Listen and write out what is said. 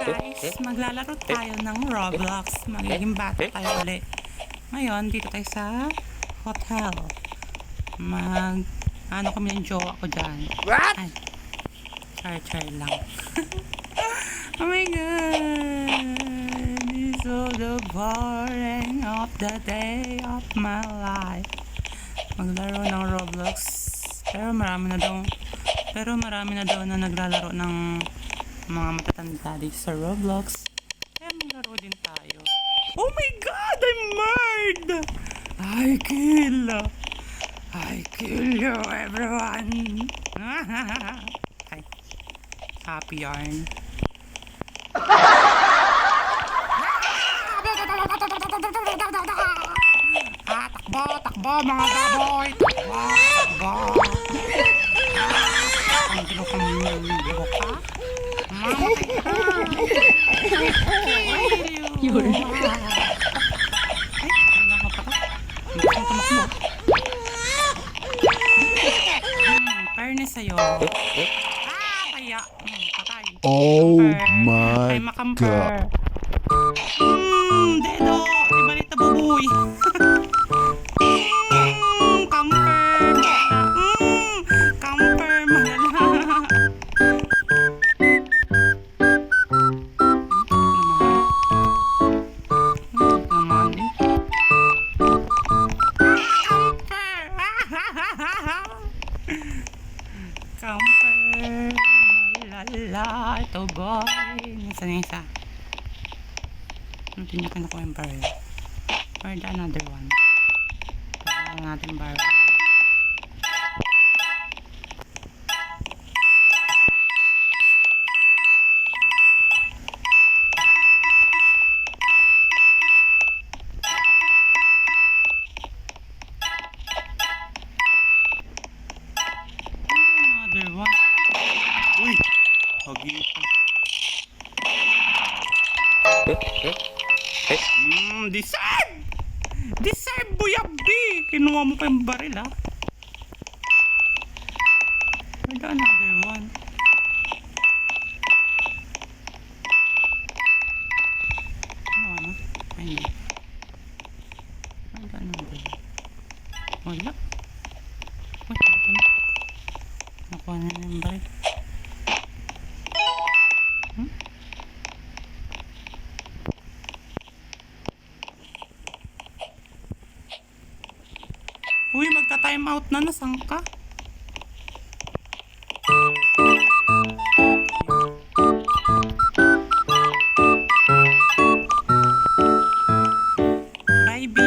Guys, maglalaro tayo ng Roblox. Magiging bata tayo ulit. Ngayon, dito tayo sa hotel. Ano kami ng jowa ko dyan. What? Ay, char lang. Oh my God. It's so the boring of the day of my life. Maglaro ng Roblox. Pero marami na daw na naglalaro ng mga matatanda dito sa Roblox. Kaya maglaro din tayo. Oh my God! I'm mad! I kill you, everyone! Ay. Happy yarn. Takbo, mga baboy! Takbo! Ang kinukang buka? Yun. Ay, wala ka pa ka. Hindi kang tumakbo. Fairness sa'yo. Kaya. Patay. Oh Ay, my makamper. God. Dedo. Ibalit na bubuy. Camper. Camper. Malala. Camper, malala, ito boy. Nasaan yung isa? Hindi niya kinukuha yung barrel. Or the another one. Pagkakaan natin barrel. Another one. Uy! Hagita. Deserve! Deserve, buyabi! Kinuha mo pa yung baril, ha? Where's another one? Ano? Ay, hindi. Where's another one? Wala. Uy, ito na. Nakuha na yung baril. Uy, magka-time out na. Nasaan ka? Bye, B.